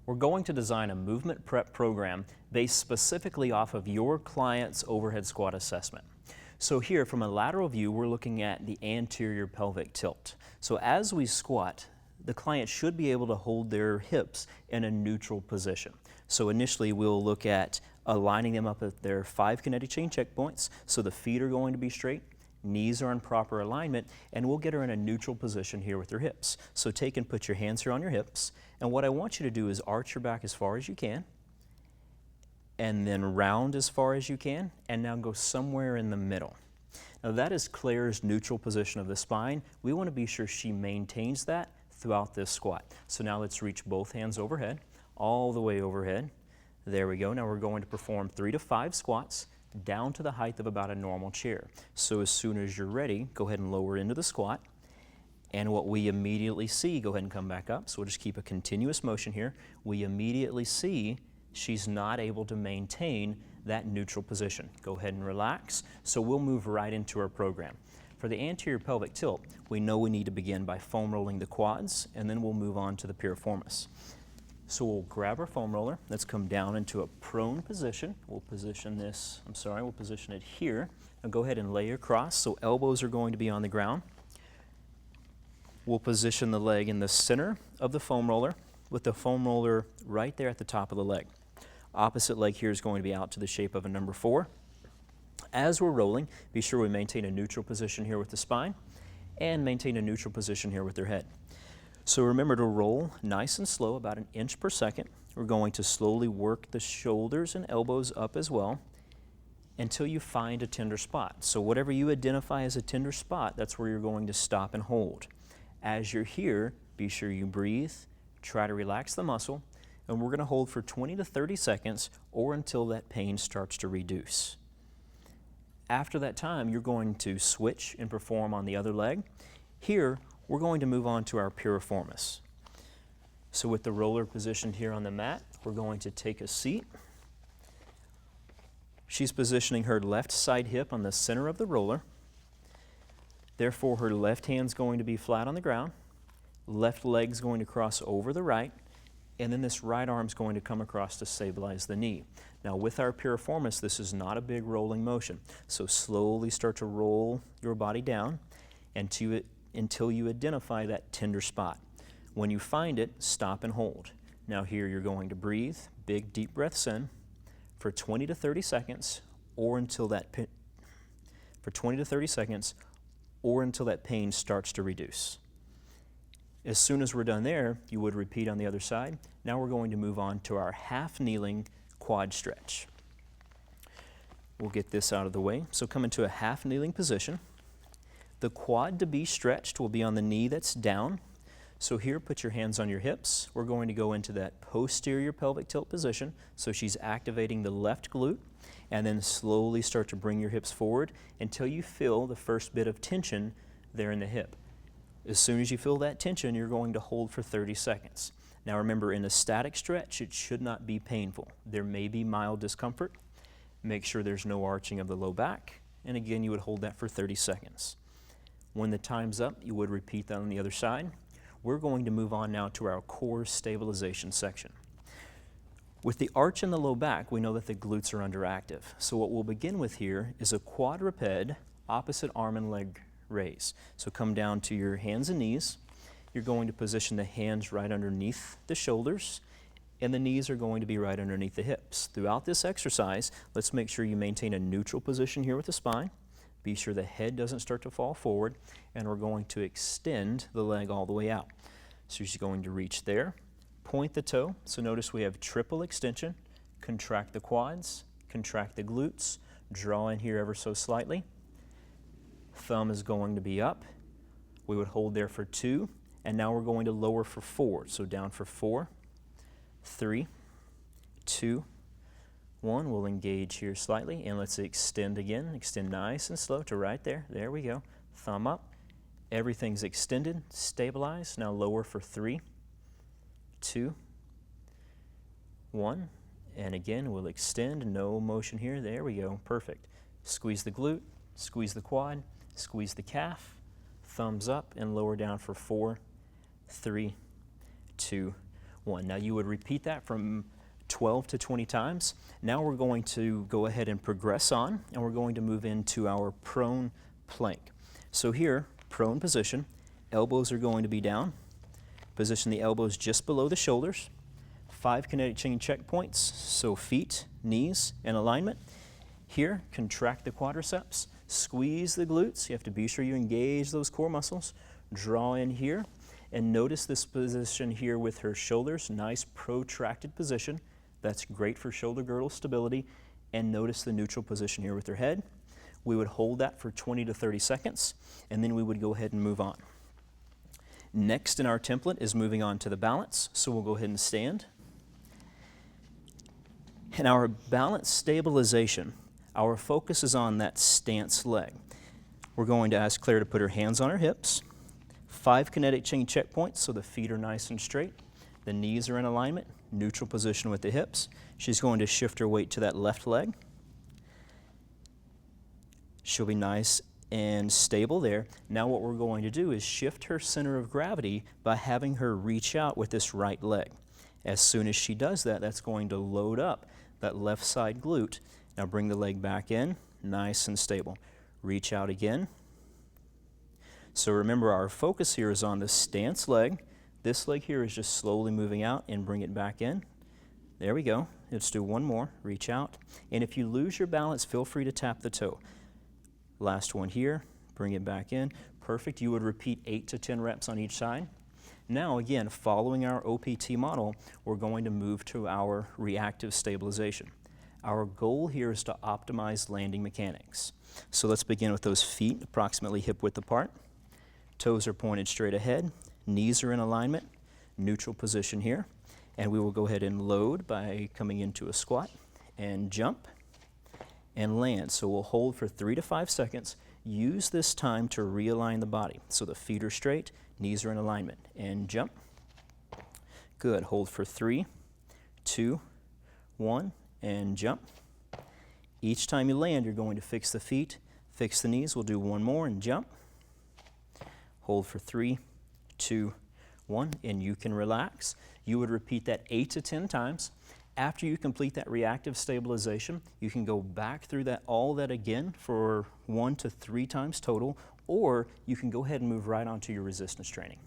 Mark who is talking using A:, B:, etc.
A: We're going to design a movement prep program based specifically off of your client's overhead squat assessment. So here, from a lateral view, we're looking at the anterior pelvic tilt. So as we squat, the client should be able to hold their hips in a neutral position. So initially, we'll look at aligning them up at their 5 kinetic chain checkpoints. So the feet are going to be straight, knees are in proper alignment, and we'll get her in a neutral position here with her hips. So take and put your hands here on your hips, and what I want you to do is arch your back as far as you can, and then round as far as you can, and now go somewhere in the middle. Now that is Claire's neutral position of the spine. We want to be sure she maintains that throughout this squat. So now let's reach both hands overhead, all the way overhead. There we go. Now we're going to perform 3 to 5 squats down to the height of about a normal chair. So as soon as you're ready, go ahead and lower into the squat. And what we immediately see, go ahead and come back up. So we'll just keep a continuous motion here. We immediately see she's not able to maintain that neutral position. Go ahead and relax. So we'll move right into our program. For the anterior pelvic tilt, we know we need to begin by foam rolling the quads, and then we'll move on to the piriformis. So we'll grab our foam roller. Let's come down into a prone position. We'll position this, we'll position it here. Now go ahead and lay across, so elbows are going to be on the ground. We'll position the leg in the center of the foam roller with the foam roller right there at the top of the leg. Opposite leg here is going to be out to the shape of a number 4. As we're rolling, be sure we maintain a neutral position here with the spine and maintain a neutral position here with their head. So remember to roll nice and slow, about 1 inch per second. We're going to slowly work the shoulders and elbows up as well until you find a tender spot. So whatever you identify as a tender spot, that's where you're going to stop and hold. As you're here, be sure you breathe, try to relax the muscle, and we're going to hold for 20 to 30 seconds or until that pain starts to reduce. After that time, you're going to switch and perform on the other leg. Here, we're going to move on to our piriformis. So with the roller positioned here on the mat, we're going to take a seat. She's positioning her left side hip on the center of the roller. Therefore, her left hand's going to be flat on the ground, left leg's going to cross over the right, and then this right arm's going to come across to stabilize the knee. Now with our piriformis, this is not a big rolling motion. So slowly start to roll your body down until you identify that tender spot. When you find it, stop and hold. Now here you're going to breathe, big deep breaths in for 20 to 30 seconds or until that pain starts to reduce. As soon as we're done there, you would repeat on the other side. Now we're going to move on to our half kneeling quad stretch. We'll get this out of the way. So come into a half kneeling position. The quad to be stretched will be on the knee that's down. So here, put your hands on your hips. We're going to go into that posterior pelvic tilt position. So she's activating the left glute, and then slowly start to bring your hips forward until you feel the first bit of tension there in the hip. As soon as you feel that tension, you're going to hold for 30 seconds. Now remember, in a static stretch, it should not be painful. There may be mild discomfort. Make sure there's no arching of the low back. And again, you would hold that for 30 seconds. When the time's up, you would repeat that on the other side. We're going to move on now to our core stabilization section. With the arch in the low back, we know that the glutes are underactive. So what we'll begin with here is a quadruped opposite arm and leg raise. So come down to your hands and knees. You're going to position the hands right underneath the shoulders, and the knees are going to be right underneath the hips. Throughout this exercise, let's make sure you maintain a neutral position here with the spine. Be sure the head doesn't start to fall forward, and we're going to extend the leg all the way out. So she's going to reach there, point the toe. So notice we have triple extension. Contract the quads, contract the glutes, draw in here ever so slightly. Thumb is going to be up. We would hold there for 2, and now we're going to lower for 4. So down for 4, 3, 2, 1. We'll engage here slightly, and let's extend again. Extend nice and slow to right there. There we go. Thumb up. Everything's extended, stabilized. Now lower for 3, 2, 1. And again, we'll extend. No motion here. There we go. Perfect. Squeeze the glute, squeeze the quad, squeeze the calf. Thumbs up and lower down for 4, 3, 2, 1. Now you would repeat that from 12 to 20 times. Now we're going to go ahead and progress on, and we're going to move into our prone plank. So here, prone position, elbows are going to be down. Position the elbows just below the shoulders. 5 kinetic chain checkpoints, so feet, knees, in alignment. Here, contract the quadriceps, squeeze the glutes. You have to be sure you engage those core muscles. Draw in here, and notice this position here with her shoulders, nice protracted position. That's great for shoulder girdle stability. And notice the neutral position here with her head. We would hold that for 20 to 30 seconds, and then we would go ahead and move on. Next in our template is moving on to the balance, so we'll go ahead and stand. In our balance stabilization, our focus is on that stance leg. We're going to ask Claire to put her hands on her hips. 5 kinetic chain checkpoints, so the feet are nice and straight. The knees are in alignment, neutral position with the hips. She's going to shift her weight to that left leg. She'll be nice and stable there. Now what we're going to do is shift her center of gravity by having her reach out with this right leg. As soon as she does that, that's going to load up that left side glute. Now bring the leg back in, nice and stable. Reach out again. So remember, our focus here is on the stance leg. This leg here is just slowly moving out, and bring it back in. There we go. Let's do one more. Reach out. And if you lose your balance, feel free to tap the toe. Last one here. Bring it back in. Perfect. You would repeat 8 to 10 reps on each side. Now again, following our OPT model, we're going to move to our reactive stabilization. Our goal here is to optimize landing mechanics. So let's begin with those feet approximately hip width apart. Toes are pointed straight ahead. Knees are in alignment. Neutral position here. And we will go ahead and load by coming into a squat and jump and land. So we'll hold for 3 to 5 seconds. Use this time to realign the body. So the feet are straight, knees are in alignment, and jump. Good. Hold for 3, 2, 1, and jump. Each time you land, you're going to fix the feet, fix the knees. We'll do one more and jump. Hold for 3, 2, 1, and you can relax. You would repeat that 8 to 10 times. After you complete that reactive stabilization, you can go back through all that again for 1 to 3 times total, or you can go ahead and move right on to your resistance training.